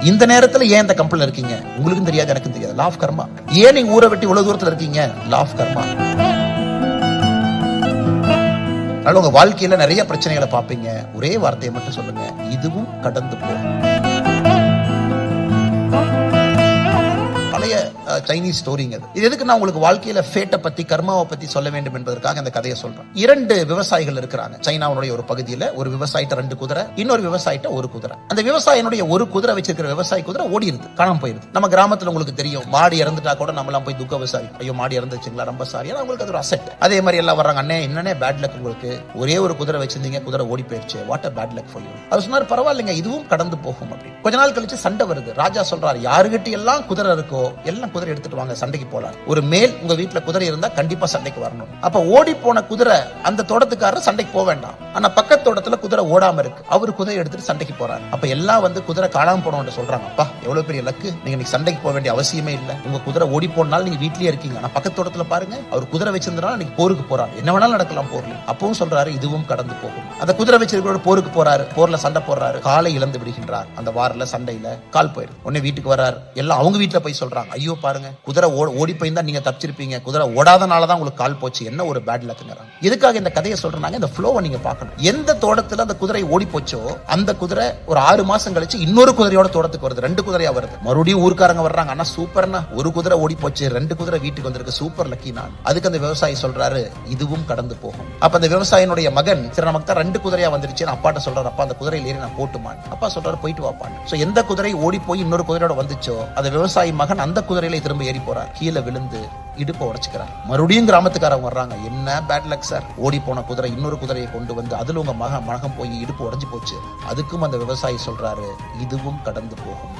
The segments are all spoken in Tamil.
இந்த நேரத்துல ஏன் இந்த கம்பெனில இருக்கீங்க? உங்களுக்கும் தெரியாது, எனக்கும் தெரியாது. லா ஆஃப் கர்மா. ஏன் நீங்க ஊரை விட்டு இவ்வளவு தூரத்துல இருக்கீங்க? லா ஆஃப் கர்மா. அதனால உங்க வாழ்க்கையில நிறைய பிரச்சனைகளை பார்ப்பீங்க. ஒரே வார்த்தையை மட்டும் சொல்லுங்க, இதுவும் கடந்து போகும். பழைய சைனீஸ் ஸ்டோரிங்க. இது எதுக்கு நான் உங்களுக்கு வாழ்க்கையில ஃபேட்டை பத்தி, கர்மாவை பத்தி சொல்ல வேண்டும் என்பதற்காக இந்த கதையை சொல்றேன். 2 விவசாயிகள் இருக்கிறாங்க சைனாவுடைய ஒரு பகுதியில. ஒரு விவசாயிட்ட 2 குதிரை, இன்னொரு விவசாயிட்ட 1 குதிரை. அந்த விவசாயினுடைய 1 குதிரை வச்சிருக்கிற விவசாயி குதிரை ஓடிடுது, காணாம போயிருது. நம்ம கிராமத்துல உங்களுக்கு தெரியும், மாடு இறந்துட்டா கூட நம்ம எல்லாம் போய் துக்க விசாரி, ஐயோ மாடு இறந்துச்சுங்களா, ரொம்ப சாரி. ஏன்னா உங்களுக்கு அது ஒரு அசெட். அதே மாதிரி எல்லாம் வர்றாங்க, அண்ணே என்னன்னே பேட் லக் உங்களுக்கு, ஒரே ஒரு குதிரை வச்சிருந்தீங்க, குதிரை ஓடி போயிருச்சு, what a bad luck for you. அது சொன்னார், பரவாயில்லைங்க இதுவும் கடந்து போகும் அப்படி. கொஞ்ச நாள் கழிச்சு சண்டை வருது. ராஜா சொல்றாரு, யாருகிட்ட எல்லாம் குதிரை இருக்கோ எல்லாம் குதிரை எடுத்துட்டு வாங்க, சண்டைக்கு போலாம். ஒரு மேல் உங்க வீட்டுல குதிரை இருந்தா கண்டிப்பா சண்டைக்கு வரணும். அப்ப ஓடி போன குதிரை அந்த தோட்டத்துக்காரர் சண்டைக்கு போக வேண்டாம். ஆனா பக்கத்து தோட்டத்துல குதிரை ஓடாம இருக்கு, அவரு குதிரை எடுத்துட்டு சண்டைக்கு போறாரு. அப்ப எல்லாம் வந்து குதிரை காணாம போனோம்னு சொல்றாங்க, அப்பா எவ்வளவு பெரிய லக்கு, நீங்க சண்டைக்கு போக வேண்டிய அவசியமே இல்ல, உங்க குதிரை ஓடி போனாலும் நீங்க வீட்லயே இருக்கீங்க. ஆனா பக்கத்து தோட்டத்துல பாருங்க, அவர் குதிரை வச்சிருந்தனால நீங்க போருக்கு போறாரு, என்ன வேணாலும் நடக்கலாம் போர்ல. அப்பவும் சொல்றாரு, இதுவும் கடந்து போகும். அந்த குதிரை வச்சிருக்கிற போருக்கு போறாரு, போர்ல சண்டை போடுறாரு, காலை இழந்து விடுகின்றார். அந்த வாரில சண்டையில கால் போயிரு. உடனே வீட்டுக்கு வர்றாரு, எல்லாம் அவங்க வீட்டுல போய் சொல்றாங்க, ஐயோ பாருங்க குதிரை ஓடி போயிருந்தா நீங்க தப்பிச்சிருப்பீங்க, குதிரை ஓடாதனாலதான் உங்களுக்கு கால் போச்சு, என்ன ஒரு பேட் லக்ங்கிறாங்க. எதுக்காக இந்த கதையை சொல்றாங்க? இந்த ஃப்ளோவை நீங்க பார்க்கணும். எந்த தோட்டத்துல அந்த குதிரை ஓடி போச்சோ அந்த குதிரை ஒரு 6 மாசம் கழிச்சு இன்னொரு குதிரையோட தோட்டத்துக்கு வருது, 2 குதிரையா வருது. மறுபடியும் ஊர்க்காரங்க வர்றாங்க, ஆனா சூப்பர்னா ஒரு குதிரை ஓடி போச்சு, 2 குதிரை வீட்டுக்கு வந்திருக்கு, சூப்பர் லக்கி நான். அதுக்கு அந்த விவசாயி சொல்றாரு, இதுவும் கடந்து போகும். அப்ப அந்த விவசாயினுடைய மகன், சரி நமக்கு தான் 2 குதிரையா வந்துருச்சு, அப்பாட்ட சொல்றாரு, அப்பா அந்த குதிரையில ஏறி நான் போட்டுமான். அப்பா சொல்றாரு, போயிட்டு வாப்பான். சோ எந்த குதிரை ஓடி போய் இன்னொரு குதிரையோட வந்துச்சோ அந்த விவசாயி மகன் அந்த குதிரையில திரும்ப ஏறி போறார். கீழே விழுந்து இடுப்பை உடைச்சுக்கிறார். மறுபடியும் கிராமத்துக்காரங்க வர்றாங்க, என்ன பேட் லக் சார், ஓடி போன குதிரை இன்னொரு குதிரையை கொண்டு வந்து அதுல உங்க மகன் போய் இடுப்பு உடைஞ்சு போச்சு. அதுக்கும் அந்த விவசாயி சொல்றாரு, இதுவும் கடந்து போகும்.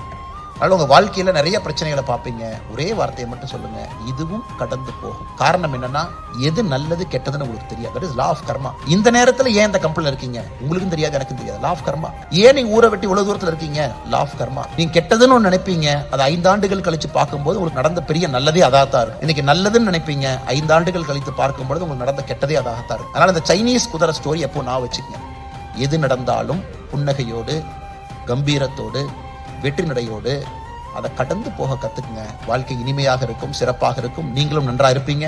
அதனால உங்க வாழ்க்கையில நிறைய பிரச்சனைகளை பார்ப்பீங்க. ஒரே வார்த்தையை மட்டும் சொல்லுங்க, இதுவும் கடந்து போகும். காரணம் என்னன்னா, எது நல்லது கெட்டதுன்னு உங்களுக்கு தெரியாது. தட் இஸ் லா ஆஃப் கர்மா. இந்த நேரத்துல ஏன் இந்த கம்பெனில இருக்கீங்க? உங்களுக்கும் தெரியாது, எனக்கும் தெரியாது. லா ஆஃப் கர்மா. ஏன் நீங்க ஊரை விட்டு இவ்வளவு தூரத்துல இருக்கீங்க? லா ஆஃப் கர்மா. நீங்க கெட்டதுன்னு ஒன்று நினைப்பீங்க, அது 5 ஆண்டுகள் கழிச்சு பார்க்கும்போது உங்களுக்கு நடந்த பெரிய நல்லதே அதாகத்தான் இருக்கும். இன்னைக்கு நல்லதுன்னு நினைப்பீங்க, 5 ஆண்டுகள் கழித்து பார்க்கும்போது உங்களுக்கு நடந்த கெட்டதே அதாகத்தான் இருக்கும். அதனால இந்த சைனீஸ் குதிரை ஸ்டோரி எப்போ நான் வச்சுக்கங்க. எது நடந்தாலும் புன்னகையோடு, கம்பீரத்தோடு, வெற்றி நடையோடு அதை கடந்து போக கத்துக்குங்க. வாழ்க்கை இனிமையாக இருக்கும், சிறப்பாக இருக்கும். நீங்களும் நன்றா இருப்பீங்க.